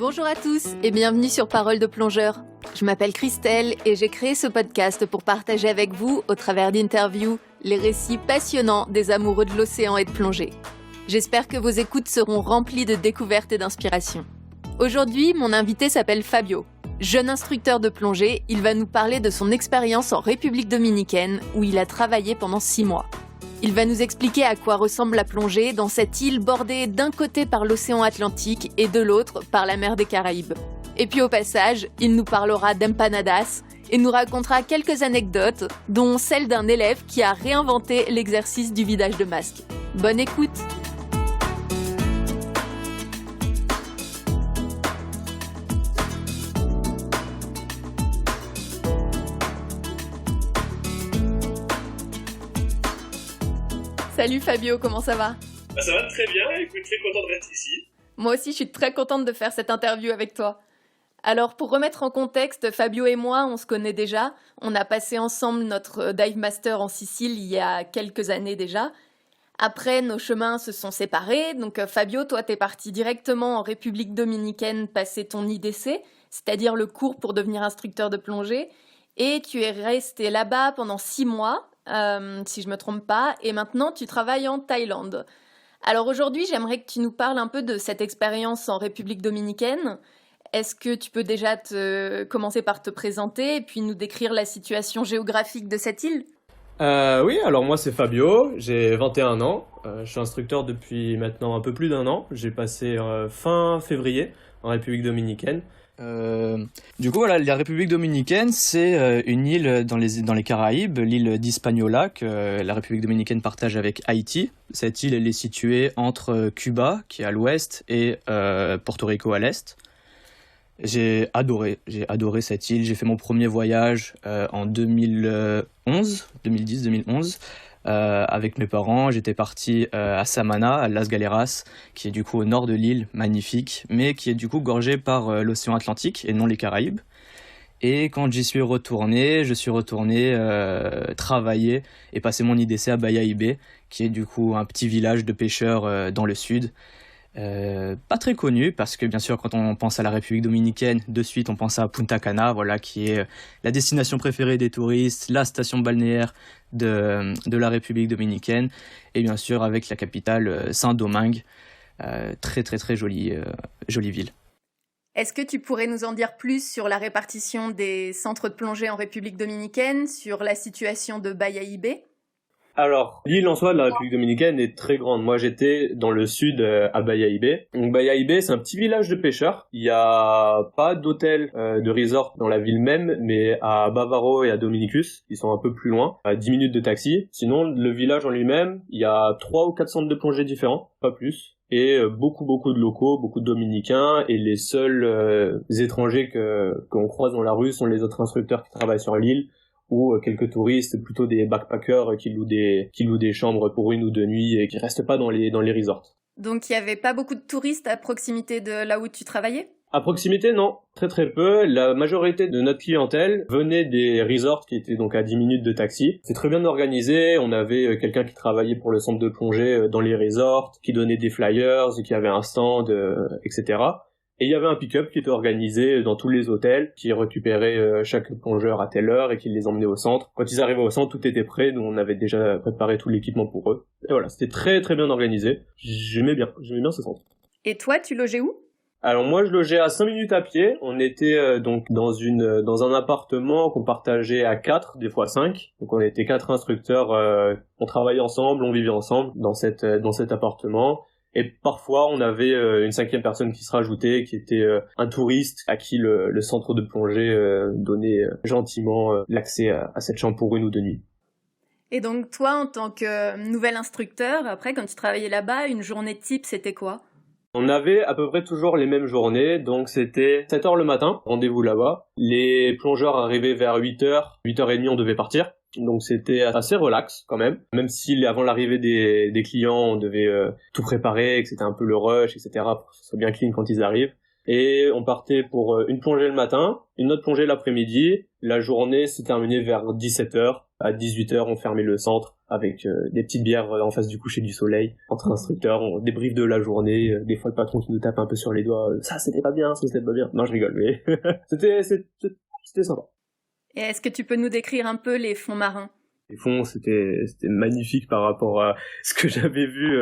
Bonjour à tous et bienvenue sur Parole de plongeur. Je m'appelle Christelle et j'ai créé ce podcast pour partager avec vous, au travers d'interviews, les récits passionnants des amoureux de l'océan et de plongée. J'espère que vos écoutes seront remplies de découvertes et d'inspiration. Aujourd'hui, mon invité s'appelle Fabio. Jeune instructeur de plongée, il va nous parler de son expérience en République dominicaine où il a travaillé pendant 6 mois. Il va nous expliquer à quoi ressemble la plongée dans cette île bordée d'un côté par l'océan Atlantique et de l'autre par la mer des Caraïbes. Et puis au passage, il nous parlera d'empanadas et nous racontera quelques anecdotes, dont celle d'un élève qui a réinventé l'exercice du vidage de masque. Bonne écoute! Salut Fabio, comment ça va? Ça va très bien, écoute, très content d'être ici. Moi aussi, je suis très contente de faire cette interview avec toi. Alors, pour remettre en contexte, Fabio et moi, on se connaît déjà. On a passé ensemble notre Dive Master en Sicile il y a quelques années déjà. Après, nos chemins se sont séparés. Donc, Fabio, toi, t'es parti directement en République dominicaine passer ton IDC, c'est-à-dire le cours pour devenir instructeur de plongée. Et tu es resté là-bas pendant 6 mois. Si je me trompe pas, et maintenant tu travailles en Thaïlande. Alors aujourd'hui, j'aimerais que tu nous parles un peu de cette expérience en République dominicaine. Est-ce que tu peux déjà commencer par te présenter et puis nous décrire la situation géographique de cette île? Oui, alors moi c'est Fabio, j'ai 21 ans, je suis instructeur depuis maintenant un peu plus d'1 an. J'ai passé fin février en République dominicaine. Du coup, voilà, la République dominicaine, c'est une île dans les Caraïbes, l'île d'Hispaniola, que la République dominicaine partage avec Haïti. Cette île, elle est située entre Cuba, qui est à l'ouest, et Porto Rico à l'est. J'ai adoré cette île. J'ai fait mon premier voyage en 2010-2011. Avec mes parents, j'étais parti à Samana, à Las Galeras, qui est du coup au nord de l'île, magnifique, mais qui est du coup gorgée par l'océan Atlantique et non les Caraïbes. Et quand j'y suis retourné, travailler et passer mon IDC à Bayahibe, qui est du coup un petit village de pêcheurs dans le sud. Pas très connu parce que bien sûr quand on pense à la République dominicaine, de suite on pense à Punta Cana, voilà, qui est la destination préférée des touristes, la station balnéaire de la République dominicaine, et bien sûr avec la capitale Saint-Domingue, très très très jolie ville. Est-ce que tu pourrais nous en dire plus sur la répartition des centres de plongée en République dominicaine, sur la situation de Bayahibe? Alors, l'île en soi de la République dominicaine est très grande. Moi, j'étais dans le sud à Bayahibe. Donc, Bayahibe, c'est un petit village de pêcheurs. Il n'y a pas d'hôtel, de resort dans la ville même, mais à Bavaro et à Dominicus, ils sont un peu plus loin, à 10 minutes de taxi. Sinon, le village en lui-même, il y a 3 ou 4 centres de plongée différents, pas plus. Et beaucoup de locaux, beaucoup de Dominicains, et les seuls étrangers qu'on croise dans la rue sont les autres instructeurs qui travaillent sur l'île, ou quelques touristes, plutôt des backpackers qui louent des chambres pour 1 ou 2 nuits et qui restent pas dans les resorts. Donc il y avait pas beaucoup de touristes à proximité de là où tu travaillais? À proximité, non. Très très peu. La majorité de notre clientèle venait des resorts qui étaient donc à 10 minutes de taxi. C'est très bien organisé. On avait quelqu'un qui travaillait pour le centre de plongée dans les resorts, qui donnait des flyers, qui avait un stand, etc. Et il y avait un pick-up qui était organisé dans tous les hôtels, qui récupérait chaque plongeur à telle heure et qui les emmenait au centre. Quand ils arrivaient au centre, tout était prêt, nous on avait déjà préparé tout l'équipement pour eux. Et voilà, c'était très très bien organisé. J'aimais bien ce centre. Et toi, tu logeais où? Alors moi je logeais à 5 minutes à pied. On était donc dans un appartement qu'on partageait à 4, des fois 5. Donc on était 4 instructeurs, on travaillait ensemble, on vivait ensemble dans cet appartement. Et parfois, on avait une 5e personne qui se rajoutait, qui était un touriste à qui le centre de plongée donnait gentiment l'accès à cette chambre pour 1 ou 2 nuits. Et donc toi, en tant que nouvel instructeur, après, quand tu travaillais là-bas, une journée type, c'était quoi? On avait à peu près toujours les mêmes journées, donc c'était 7h le matin, rendez-vous là-bas. Les plongeurs arrivaient vers 8h, 8h30 on devait partir. Donc c'était assez relax quand même si avant l'arrivée des clients on devait tout préparer, que c'était un peu le rush, etc. pour que ce soit bien clean quand ils arrivent. Et on partait pour une plongée le matin, une autre plongée l'après-midi, La journée s'est terminée vers 17h. À 18h, on fermait le centre avec des petites bières en face du coucher du soleil. Entre instructeurs, on débriefe de la journée. Des fois, le patron qui nous tape un peu sur les doigts. Ça, c'était pas bien, ça, c'était pas bien. Non, je rigole, mais c'était sympa. Et est-ce que tu peux nous décrire un peu les fonds marins? Les fonds, c'était magnifique par rapport à ce que j'avais vu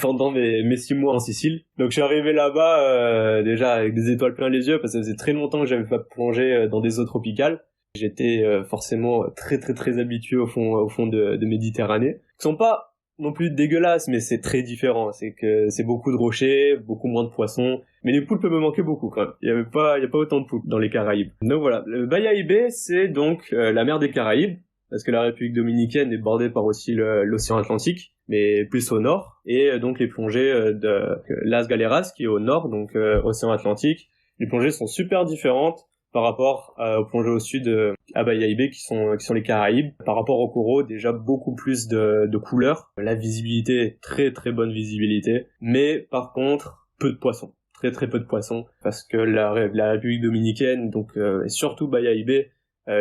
pendant mes 6 mois en Sicile. Donc je suis arrivé là-bas déjà avec des étoiles plein les yeux parce que ça faisait très longtemps que j'avais pas plongé dans des eaux tropicales. J'étais forcément très très très habitué au fond de Méditerranée. Ils sont pas non plus dégueulasses, mais c'est très différent. C'est que c'est beaucoup de rochers, beaucoup moins de poissons. Mais les poulpes me manquaient beaucoup quand même. Il y a pas autant de poulpes dans les Caraïbes. Donc voilà, le Bayahibe, c'est donc la mer des Caraïbes. Parce que la République dominicaine est bordée par aussi l'océan Atlantique, mais plus au nord, et donc les plongées de Las Galeras, qui est au nord, donc océan Atlantique. Les plongées sont super différentes par rapport aux plongées au sud à Bayahibe, qui sont les Caraïbes. Par rapport au coraux, déjà beaucoup plus de couleurs. La visibilité, très très bonne visibilité, mais par contre, peu de poissons. Très très peu de poissons, parce que la République dominicaine, donc et surtout Bayahibe,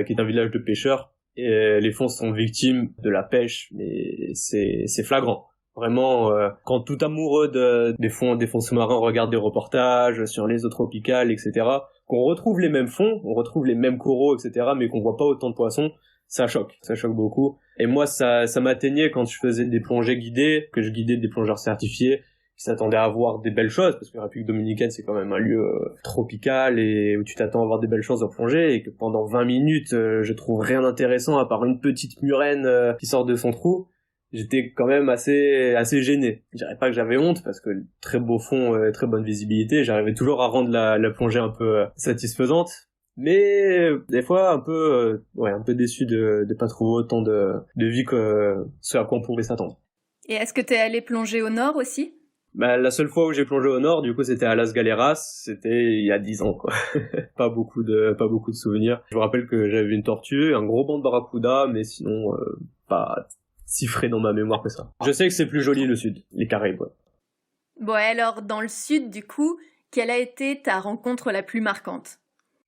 qui est un village de pêcheurs, et les fonds sont victimes de la pêche, mais c'est flagrant. Vraiment, quand tout amoureux des fonds sous-marins regarde des reportages sur les eaux tropicales, etc., qu'on retrouve les mêmes fonds, on retrouve les mêmes coraux, etc., mais qu'on voit pas autant de poissons, ça choque beaucoup. Et moi, ça m'atteignait quand je faisais des plongées guidées, que je guidais des plongeurs certifiés, qui s'attendaient à voir des belles choses, parce que la République dominicaine, c'est quand même un lieu tropical et où tu t'attends à voir des belles choses en plongée, et que pendant 20 minutes, je trouve rien d'intéressant à part une petite murène qui sort de son trou. J'étais quand même assez gêné. Je dirais pas que j'avais honte, parce que très beau fond, très bonne visibilité, j'arrivais toujours à rendre la plongée un peu satisfaisante. Mais des fois un peu déçu de pas trouver autant de vie que ce à quoi on pouvait s'attendre. Et est-ce que t'es allé plonger au nord aussi? Bah, la seule fois où j'ai plongé au nord, du coup, c'était à Las Galeras, c'était il y a 10 ans, quoi. pas beaucoup de souvenirs. Je me rappelle que j'avais une tortue, un gros banc de barracuda, mais sinon, pas si frais dans ma mémoire que ça. Je sais que c'est plus joli le sud, les Caraïbes, ouais. Bon, alors, dans le sud, du coup, quelle a été ta rencontre la plus marquante?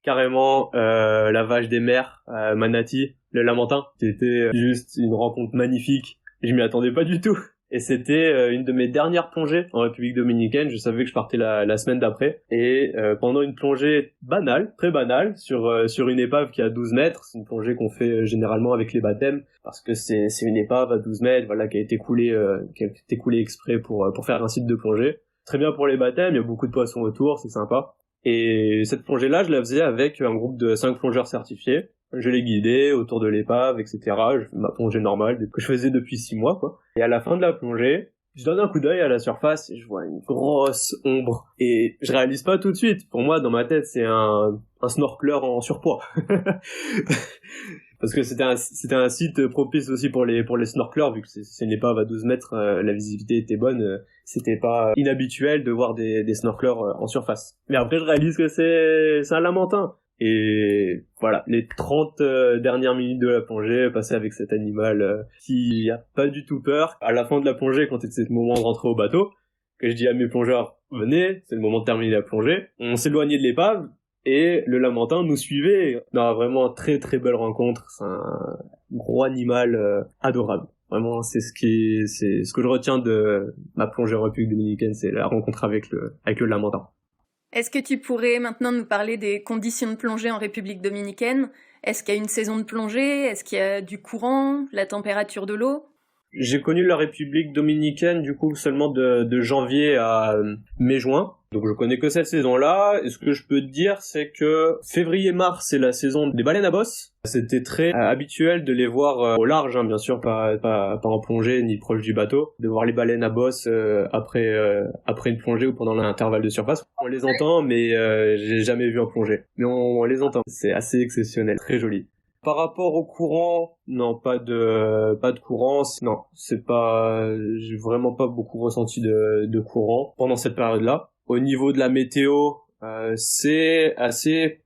Carrément, la vache des mers, Manatee, le Lamentin. C'était juste une rencontre magnifique. Je m'y attendais pas du tout. Et c'était une de mes dernières plongées en République dominicaine. Je savais que je partais la semaine d'après. Et pendant une plongée banale, très banale, sur une épave qui a 12 mètres, c'est une plongée qu'on fait généralement avec les baptêmes, parce que c'est une épave à 12 mètres, voilà, qui a été coulée exprès pour faire un site de plongée. Très bien pour les baptêmes, il y a beaucoup de poissons autour, c'est sympa. Et cette plongée-là, je la faisais avec un groupe de 5 plongeurs certifiés. Je les guidais autour de l'épave, etc. Je fais ma plongée normale que je faisais depuis 6 mois, quoi. Et à la fin de la plongée, je donne un coup d'œil à la surface et je vois une grosse ombre. Et je réalise pas tout de suite. Pour moi, dans ma tête, c'est un snorkeleur en surpoids. Parce que c'était un site propice aussi pour les snorkeleurs, vu que c'est une épave à 12 mètres, la visibilité était bonne, c'était pas inhabituel de voir des snorkeleurs en surface. Mais après, je réalise que c'est un Lamentin. Et voilà, les 30 dernières minutes de la plongée passées avec cet animal qui a pas du tout peur. À la fin de la plongée, quand c'était le moment de rentrer au bateau, que je dis à mes plongeurs, venez, c'est le moment de terminer la plongée. On s'éloignait de l'épave et le Lamentin nous suivait. Non, vraiment très très belle rencontre. C'est un gros animal adorable. Vraiment, c'est ce que je retiens de ma plongée en République dominicaine, c'est la rencontre avec le Lamentin. Est-ce que tu pourrais maintenant nous parler des conditions de plongée en République dominicaine? Est-ce qu'il y a une saison de plongée? Est-ce qu'il y a du courant? La température de l'eau? J'ai connu la République dominicaine du coup seulement de janvier à mai-juin. Donc je connais que cette saison-là. Et ce que je peux te dire, c'est que février-mars, c'est la saison des baleines à bosse. C'était très habituel de les voir au large, hein, bien sûr, pas en plongée ni proche du bateau, de voir les baleines à bosse après une plongée ou pendant l'intervalle de surface. On les entend, mais j'ai jamais vu en plongée. Mais on les entend. C'est assez exceptionnel, très joli. Par rapport au courant, non, pas de courant. Non, j'ai vraiment pas beaucoup ressenti de courant pendant cette période-là. Au niveau de la météo, c'est assez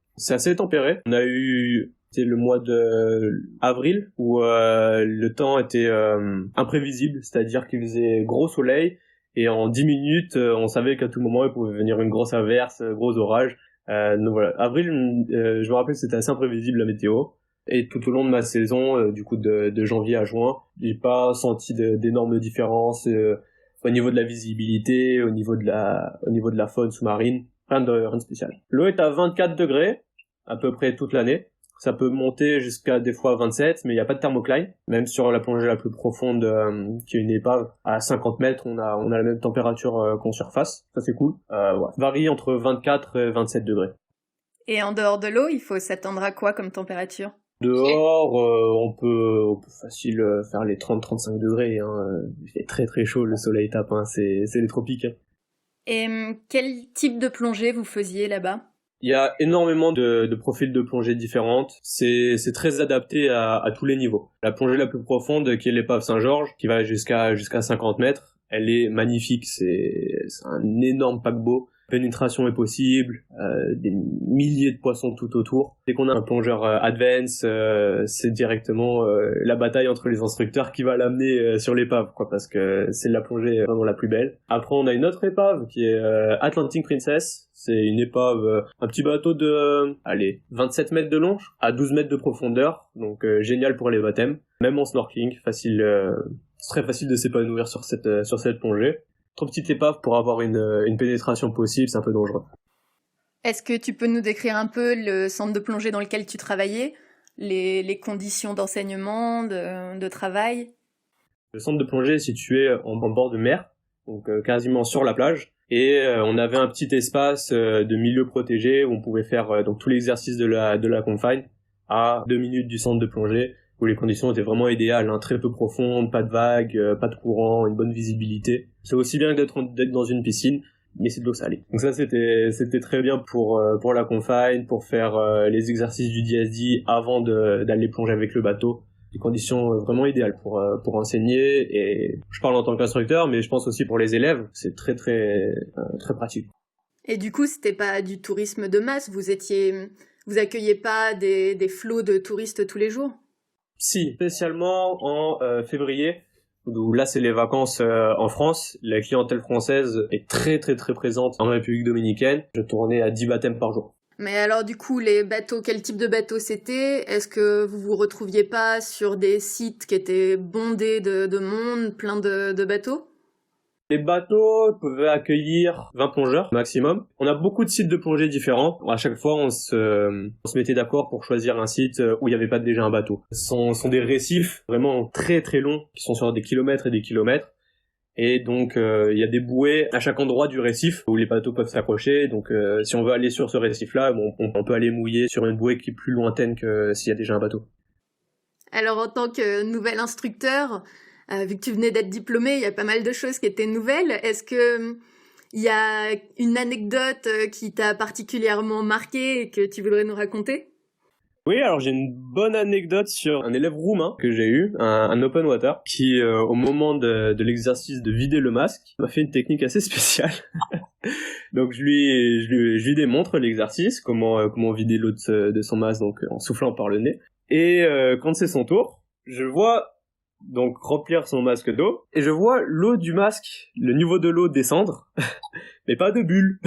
tempéré. On a eu le mois de avril où le temps était imprévisible, c'est-à-dire qu'il faisait gros soleil et en 10 minutes, on savait qu'à tout moment il pouvait venir une grosse averse, gros orage. Donc voilà, avril, je me rappelle que c'était assez imprévisible la météo. Et tout au long de ma saison, du coup de janvier à juin, j'ai pas senti d'énormes différences au niveau de la visibilité, au niveau de la faune sous-marine, rien de spécial. L'eau est à 24 degrés à peu près toute l'année. Ça peut monter jusqu'à des fois 27, mais il n'y a pas de thermocline. Même sur la plongée la plus profonde, qui est une épave, à 50 mètres, on a la même température qu'en surface. Ça c'est cool. Ouais. Varie entre 24 et 27 degrés. Et en dehors de l'eau, il faut s'attendre à quoi comme température? Dehors, on peut facile faire les 30-35 degrés. Il fait très très chaud, le soleil tape, c'est les tropiques. Et quel type de plongée vous faisiez là-bas? Il y a énormément de profils de plongée différentes. C'est très adapté à tous les niveaux. La plongée la plus profonde, qui est l'épave Saint-Georges, qui va jusqu'à 50 mètres, elle est magnifique. C'est un énorme paquebot. Pénétration est possible, des milliers de poissons tout autour. Dès qu'on a un plongeur advance, c'est directement la bataille entre les instructeurs qui va l'amener sur l'épave, quoi, parce que c'est la plongée vraiment la plus belle. Après, on a une autre épave qui est Atlantic Princess. C'est une épave, un petit bateau de 27 mètres de long à 12 mètres de profondeur, donc génial pour les baptêmes. Même en snorkeling, très facile de s'épanouir sur cette plongée. Trop petite épave pour avoir une pénétration possible, c'est un peu dangereux. Est-ce que tu peux nous décrire un peu le centre de plongée dans lequel tu travaillais, les conditions d'enseignement, de travail? Le centre de plongée est situé en bord de mer, donc quasiment sur la plage, et on avait un petit espace de milieu protégé où on pouvait faire donc tout l'exercice de la confine à 2 minutes du centre de plongée, où les conditions étaient vraiment idéales, très peu profondes, pas de vagues, pas de courant, une bonne visibilité. C'est aussi bien que d'être dans une piscine, mais c'est de l'eau salée. Donc ça c'était très bien pour la confine, pour faire les exercices du DSD avant d'aller plonger avec le bateau. Des conditions vraiment idéales pour enseigner, et je parle en tant qu'instructeur, mais je pense aussi pour les élèves, c'est très très très pratique. Et du coup, c'était pas du tourisme de masse, vous accueilliez pas des flots de touristes tous les jours? Si, spécialement en février, où là c'est les vacances en France. La clientèle française est très très très présente en République dominicaine. Je tournais à 10 baptêmes par jour. Mais alors du coup, les bateaux, quel type de bateau c'était? Est-ce que vous vous retrouviez pas sur des sites qui étaient bondés de monde, plein de bateaux? Les bateaux pouvaient accueillir 20 plongeurs maximum. On a beaucoup de sites de plongée différents. À chaque fois, on se mettait d'accord pour choisir un site où il n'y avait pas déjà un bateau. Ce sont des récifs vraiment très très longs, qui sont sur des kilomètres et des kilomètres. Et donc, il y a des bouées à chaque endroit du récif où les bateaux peuvent s'accrocher. Donc, si on veut aller sur ce récif-là, on peut aller mouiller sur une bouée qui est plus lointaine que s'il y a déjà un bateau. Alors, en tant que nouvel instructeur, vu que tu venais d'être diplômé, il y a pas mal de choses qui étaient nouvelles. Est-ce que il y a une anecdote qui t'a particulièrement marqué et que tu voudrais nous raconter? Oui, alors j'ai une bonne anecdote sur un élève roumain que j'ai eu, un open water, qui au moment de l'exercice de vider le masque, m'a fait une technique assez spéciale. Donc je lui démontre l'exercice, comment vider l'eau de son masque, donc en soufflant par le nez. Et quand c'est son tour, je vois donc remplir son masque d'eau, et je vois l'eau du masque, le niveau de l'eau descendre, mais pas de bulles.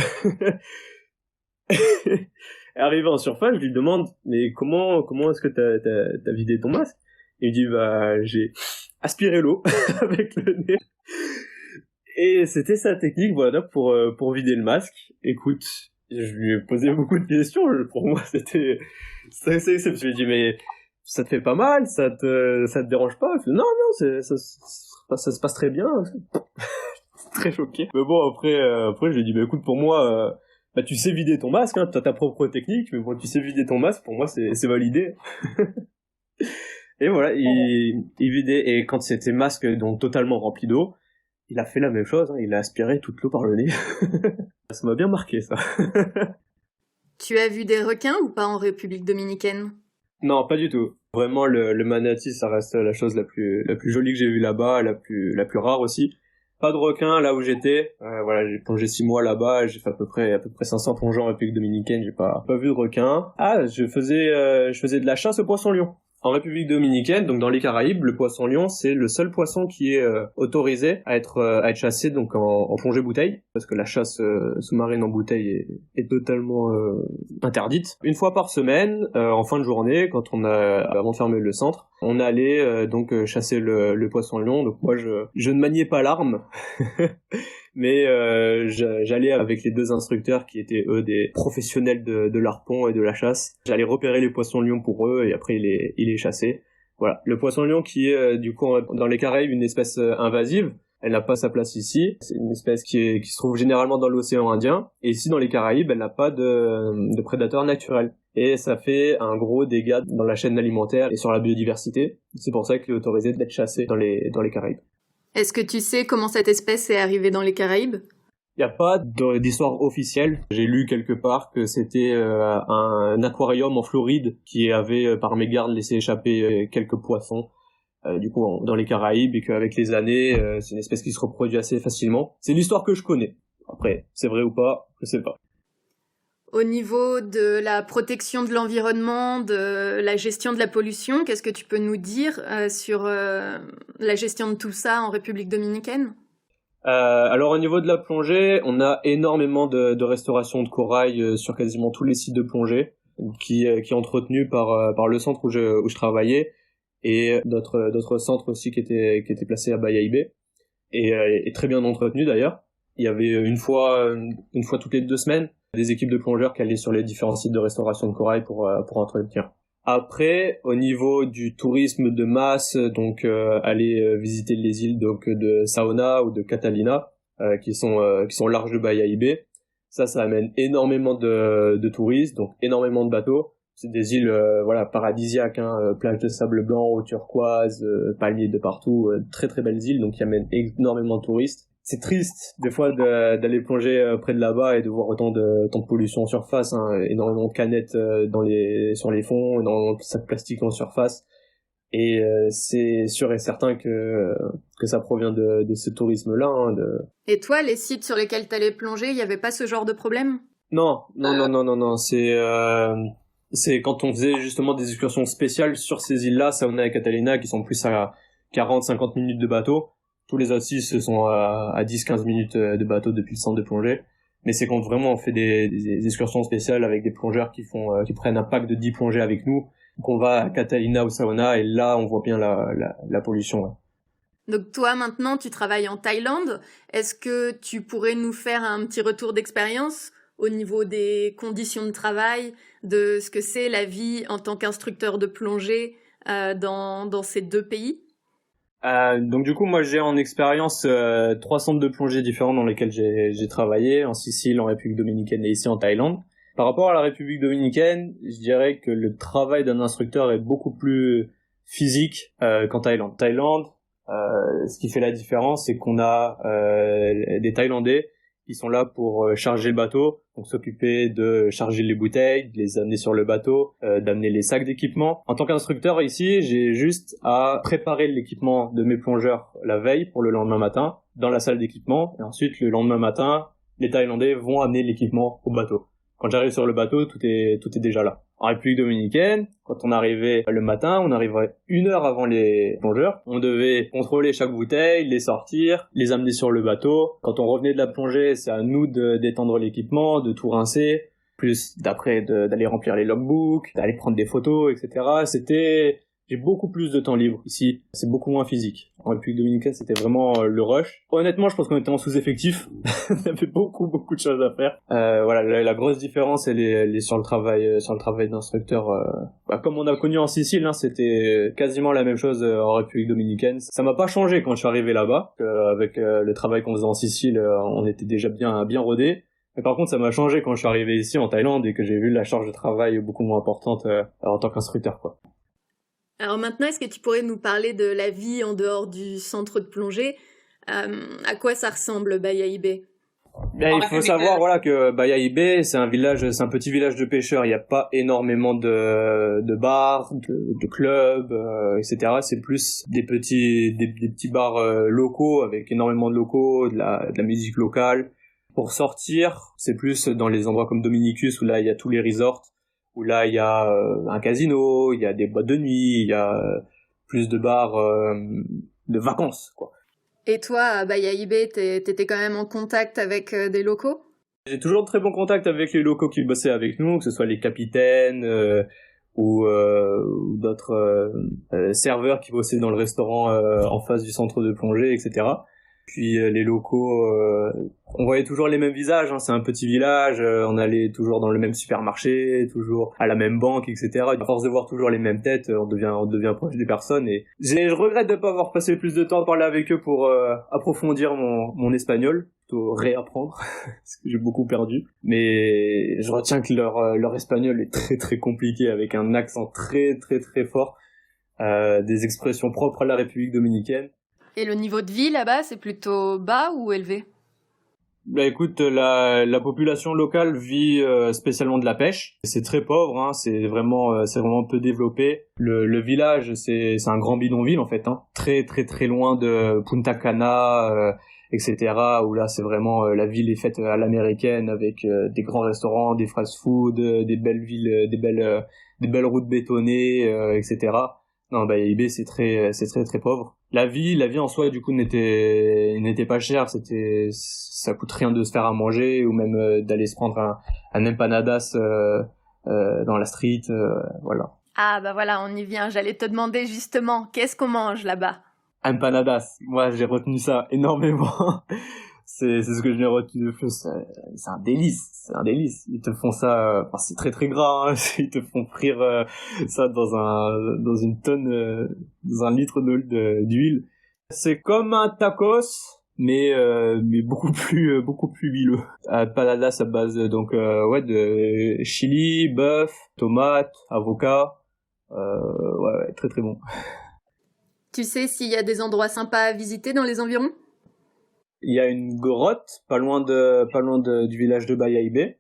Arrivé en surface, je lui demande mais comment est-ce que t'as vidé ton masque? Il me dit bah j'ai aspiré l'eau avec le nez. Et c'était sa technique, voilà, pour vider le masque. Écoute, je lui ai posé beaucoup de questions. Pour moi, c'était assez exceptionnel. Je lui ai dit mais ça te fait pas mal, ça te dérange pas? Il fait, non, ça se passe très bien. Très choqué. Mais bon, après je lui ai dit, bah écoute, pour moi, tu sais vider ton masque, t'as ta propre technique, mais bon, tu sais vider ton masque, pour moi, c'est validé. Et voilà, il vidait, et quand c'était masque, donc totalement rempli d'eau, il a fait la même chose, il a aspiré toute l'eau par le nez. Ça m'a bien marqué, ça. Tu as vu des requins ou pas en République dominicaine? Non, pas du tout. Vraiment, le manatee, ça reste la chose la plus jolie que j'ai vue là-bas, la plus rare aussi. Pas de requins là où j'étais. Voilà, j'ai plongé 6 mois là-bas, j'ai fait à peu près 500 plongées en République dominicaine, j'ai pas vu de requins. Ah, je faisais de la chasse au poisson-lion. En République dominicaine, donc dans les Caraïbes, le poisson lion, c'est le seul poisson qui est autorisé à être chassé donc en plongée bouteille, parce que la chasse sous-marine en bouteille est totalement interdite. Une fois par semaine, en fin de journée, avant de fermer le centre, on allait donc chasser le poisson lion. Donc moi, je ne maniais pas l'arme. Mais j'allais avec les 2 instructeurs qui étaient eux des professionnels de l'harpon et de la chasse. J'allais repérer les poissons lions pour eux et après ils les chassaient. Voilà, le poisson lion qui est du coup dans les Caraïbes une espèce invasive. Elle n'a pas sa place ici. C'est une espèce qui se trouve généralement dans l'océan Indien. Et ici dans les Caraïbes, elle n'a pas de prédateur naturel. Et ça fait un gros dégât dans la chaîne alimentaire et sur la biodiversité. C'est pour ça qu'il est autorisé d'être chassé dans les Caraïbes. Est-ce que tu sais comment cette espèce est arrivée dans les Caraïbes ? Il n'y a pas d'histoire officielle. J'ai lu quelque part que c'était un aquarium en Floride qui avait par mégarde laissé échapper quelques poissons du coup dans les Caraïbes, et qu'avec les années c'est une espèce qui se reproduit assez facilement. C'est l'histoire que je connais. Après, c'est vrai ou pas, je sais pas. Au niveau de la protection de l'environnement, de la gestion de la pollution, qu'est-ce que tu peux nous dire sur la gestion de tout ça en République dominicaine ? Alors au niveau de la plongée, on a énormément de restauration de corail sur quasiment tous les sites de plongée qui est entretenu par le centre où je travaillais, et d'autres centres aussi qui étaient placés à Bahia Ibé et très bien entretenus d'ailleurs. Il y avait une fois toutes les 2 semaines des équipes de plongeurs qui allaient sur les différents sites de restauration de corail pour entretenir. Après, au niveau du tourisme de masse, donc aller visiter les îles donc de Saona ou de Catalina, qui sont larges de Bahia Ibé, ça amène énormément de touristes, donc énormément de bateaux. C'est des îles paradisiaques, plages de sable blanc, eau turquoise, palmiers de partout, très très belles îles, donc qui amènent énormément de touristes. C'est triste des fois d'aller plonger près de là-bas et de voir autant de pollution en surface, énormément de canettes sur les fonds, énormément de sacs plastiques en surface, et c'est sûr et certain que ça provient de ce tourisme-là. Et toi, les sites sur lesquels t'allais plonger, il n'y avait pas ce genre de problème ? Non, c'est quand on faisait justement des excursions spéciales sur ces îles-là, Saona et Catalina, qui sont plus à 40-50 minutes de bateau. Tous les autres sites sont à 10-15 minutes de bateau depuis le centre de plongée. Mais c'est quand vraiment on fait des excursions spéciales avec des plongeurs qui prennent un pack de 10 plongées avec nous, qu'on va à Catalina ou Saona, et là on voit bien la pollution. Ouais. Donc toi maintenant tu travailles en Thaïlande. Est-ce que tu pourrais nous faire un petit retour d'expérience au niveau des conditions de travail, de ce que c'est la vie en tant qu'instructeur de plongée dans ces 2 pays ? Donc du coup moi j'ai en expérience 3 centres de plongée différents dans lesquels j'ai travaillé, en Sicile, en République dominicaine et ici en Thaïlande. Par rapport à la République dominicaine, je dirais que le travail d'un instructeur est beaucoup plus physique qu'en Thaïlande. Thaïlande, ce qui fait la différence, c'est qu'on a des Thaïlandais qui sont là pour charger le bateau, donc s'occuper de charger les bouteilles, de les amener sur le bateau, d'amener les sacs d'équipement. En tant qu'instructeur ici, j'ai juste à préparer l'équipement de mes plongeurs la veille pour le lendemain matin dans la salle d'équipement, et ensuite le lendemain matin, les Thaïlandais vont amener l'équipement au bateau. Quand j'arrive sur le bateau, tout est déjà là. En République dominicaine, quand on arrivait le matin, on arrivait 1 heure avant les plongeurs. On devait contrôler chaque bouteille, les sortir, les amener sur le bateau. Quand on revenait de la plongée, c'est à nous d'étendre l'équipement, de tout rincer, plus d'aller remplir les logbooks, d'aller prendre des photos, etc. J'ai beaucoup plus de temps libre ici, c'est beaucoup moins physique. En République dominicaine, c'était vraiment le rush. Honnêtement, je pense qu'on était en sous-effectif. On avait beaucoup de choses à faire. La grosse différence, elle est sur le travail d'instructeur. Comme on a connu en Sicile, c'était quasiment la même chose en République dominicaine. Ça m'a pas changé quand je suis arrivé là-bas. Avec le travail qu'on faisait en Sicile, on était déjà bien rodés. Mais par contre, ça m'a changé quand je suis arrivé ici en Thaïlande et que j'ai vu la charge de travail beaucoup moins importante en tant qu'instructeur, quoi. Alors maintenant, est-ce que tu pourrais nous parler de la vie en dehors du centre de plongée ? À quoi ça ressemble, Bahia Ibé ? Il faut savoir que Bahia Ibé, c'est un petit village de pêcheurs. Il n'y a pas énormément de bars, de clubs, etc. C'est plus des petits bars locaux avec énormément de locaux, de la musique locale. Pour sortir, c'est plus dans les endroits comme Dominicus où là il y a tous les resorts. où là il y a un casino, il y a des boîtes de nuit, il y a plus de bars de vacances, quoi. Et toi, à Bayahibe, t'étais quand même en contact avec des locaux? J'ai toujours de très bons contacts avec les locaux qui bossaient avec nous, que ce soit les capitaines ou d'autres serveurs qui bossaient dans le restaurant en face du centre de plongée, etc. Puis les locaux, on voyait toujours les mêmes visages, hein, c'est un petit village, on allait toujours dans le même supermarché, toujours à la même banque, etc. À force de voir toujours les mêmes têtes, on devient proche des personnes. Et je regrette de ne pas avoir passé plus de temps à parler avec eux pour approfondir mon espagnol, plutôt réapprendre, parce que j'ai beaucoup perdu. Mais je retiens que leur espagnol est très très compliqué, avec un accent très très très fort, des expressions propres à la République dominicaine. Et le niveau de vie là-bas, c'est plutôt bas ou élevé? Bah écoute, la population locale vit spécialement de la pêche. C'est très pauvre, hein, c'est vraiment peu développé. Le village, c'est un grand bidonville en fait, hein, très très très loin de Punta Cana, etc. Où là c'est vraiment la ville est faite à l'américaine avec des grands restaurants, des fast-food, des belles villes, des belles routes bétonnées, etc. Non, bah Bayahibe c'est très très pauvre. La vie en soi du coup n'était pas chère, ça coûte rien de se faire à manger ou même d'aller se prendre un empanadas dans la street, voilà. Ah bah voilà, on y vient, j'allais te demander justement, qu'est-ce qu'on mange là-bas? Empanadas, moi j'ai retenu ça énormément. C'est ce que je l'ai retenu de plus. C'est un délice. Ils te font ça, c'est très très gras, hein. Ils te font frire ça dans une tonne, dans un litre d'huile. C'est comme un tacos, mais beaucoup plus huileux. Empanadas à base donc de chili, bœuf, tomate, avocat. Ouais, très très bon. Tu sais s'il y a des endroits sympas à visiter dans les environs? Il y a une grotte pas loin du village de Bayahibe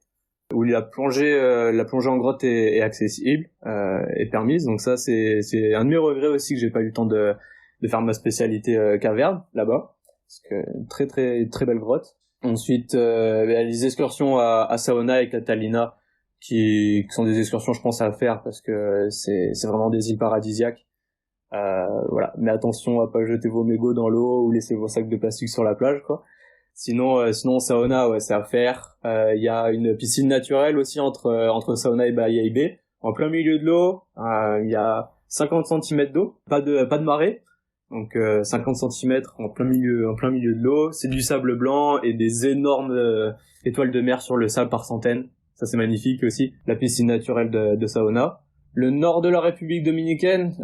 où la plongée en grotte est accessible, est permise. Donc ça c'est un de mes regrets aussi, que j'ai pas eu le temps de faire ma spécialité caverne là-bas, parce que très très très belle grotte. Ensuite les excursions à Saona et Catalina qui sont des excursions je pense à faire, parce que c'est vraiment des îles paradisiaques. Voilà, mais attention à pas jeter vos mégots dans l'eau ou laisser vos sacs de plastique sur la plage, quoi. Sinon Saona, ouais, c'est à faire. Il y a une piscine naturelle aussi entre Saona et Bayahibe, en plein milieu de l'eau. Il y a 50 cm d'eau, pas de marée. Donc 50 cm en plein milieu de l'eau, c'est du sable blanc et des énormes étoiles de mer sur le sable par centaines. Ça c'est magnifique aussi, la piscine naturelle de Saona. Le nord de la République dominicaine,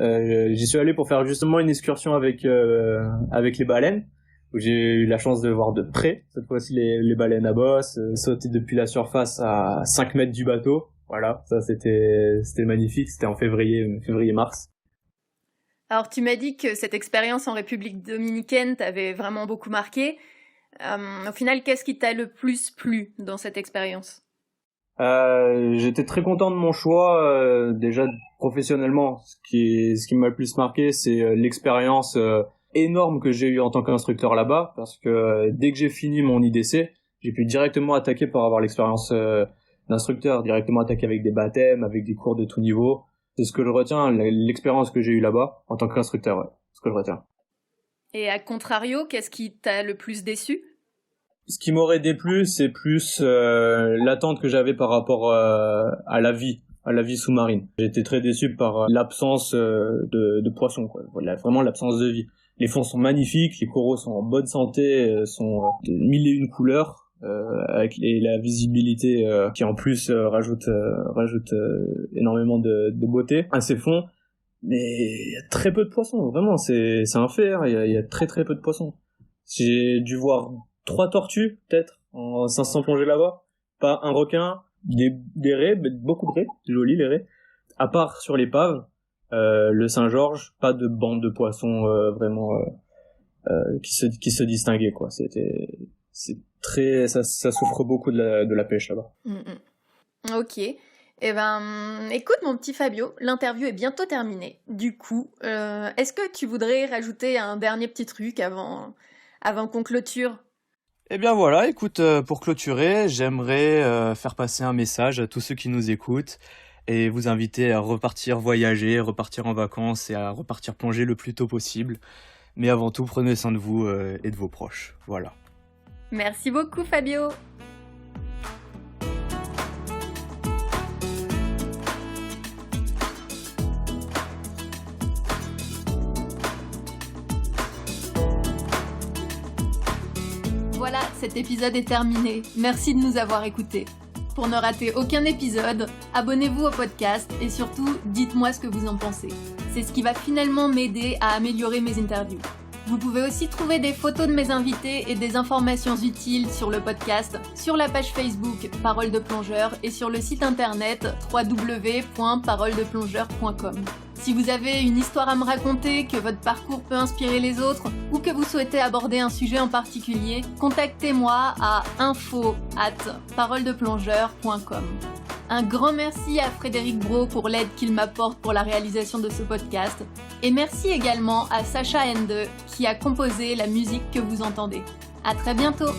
j'y suis allé pour faire justement une excursion avec les baleines, où j'ai eu la chance de voir de près cette fois-ci les baleines à bosse, sauter depuis la surface à 5 mètres du bateau. Voilà, ça c'était magnifique, c'était en février-mars. Alors tu m'as dit que cette expérience en République dominicaine t'avait vraiment beaucoup marqué. Au final, qu'est-ce qui t'a le plus plu dans cette expérience? J'étais très content de mon choix, déjà professionnellement. Ce qui m'a le plus marqué, c'est l'expérience énorme que j'ai eue en tant qu'instructeur là-bas, parce que dès que j'ai fini mon IDC, j'ai pu directement attaquer pour avoir l'expérience d'instructeur, directement attaquer avec des baptêmes, avec des cours de tout niveau. C'est ce que je retiens, l'expérience que j'ai eue là-bas en tant qu'instructeur, ouais, ce que je retiens. Et à contrario, qu'est-ce qui t'a le plus déçu? Ce qui m'aurait déplu, c'est plus l'attente que j'avais par rapport à la vie sous-marine. J'étais très déçu par l'absence de poissons, quoi. Voilà, vraiment l'absence de vie. Les fonds sont magnifiques, les coraux sont en bonne santé, sont de mille et une couleurs, avec la visibilité qui en plus rajoute énormément de beauté à ces fonds. Mais il y a très peu de poissons, vraiment, c'est un fait, hein. Il y a très très peu de poissons. J'ai dû voir 3 tortues, peut-être, en 500 plongées là-bas. Pas un requin, des raies, beaucoup de raies, c'est joli les raies. À part sur l'épave, le Saint-Georges, pas de bande de poissons vraiment qui se distinguaient, quoi. C'est très, ça souffre beaucoup de la pêche là-bas. Ok. Eh ben, écoute mon petit Fabio, l'interview est bientôt terminée. Du coup, est-ce que tu voudrais rajouter un dernier petit truc avant qu'on clôture? Eh bien voilà, écoute, pour clôturer, j'aimerais faire passer un message à tous ceux qui nous écoutent. et vous inviter à repartir voyager, repartir en vacances et à repartir plonger le plus tôt possible. Mais avant tout, prenez soin de vous et de vos proches. Voilà. Merci beaucoup Fabio. Voilà, cet épisode est terminé. Merci de nous avoir écoutés. Pour ne rater aucun épisode, abonnez-vous au podcast et surtout, dites-moi ce que vous en pensez. C'est ce qui va finalement m'aider à améliorer mes interviews. Vous pouvez aussi trouver des photos de mes invités et des informations utiles sur le podcast, sur la page Facebook Paroles de Plongeur et sur le site internet www.paroledeplongeur.com. Si vous avez une histoire à me raconter, que votre parcours peut inspirer les autres ou que vous souhaitez aborder un sujet en particulier, contactez-moi à info@paroledeplongeur.com. Un grand merci à Frédéric Brault pour l'aide qu'il m'apporte pour la réalisation de ce podcast. Et merci également à Sacha Ende qui a composé la musique que vous entendez. À très bientôt!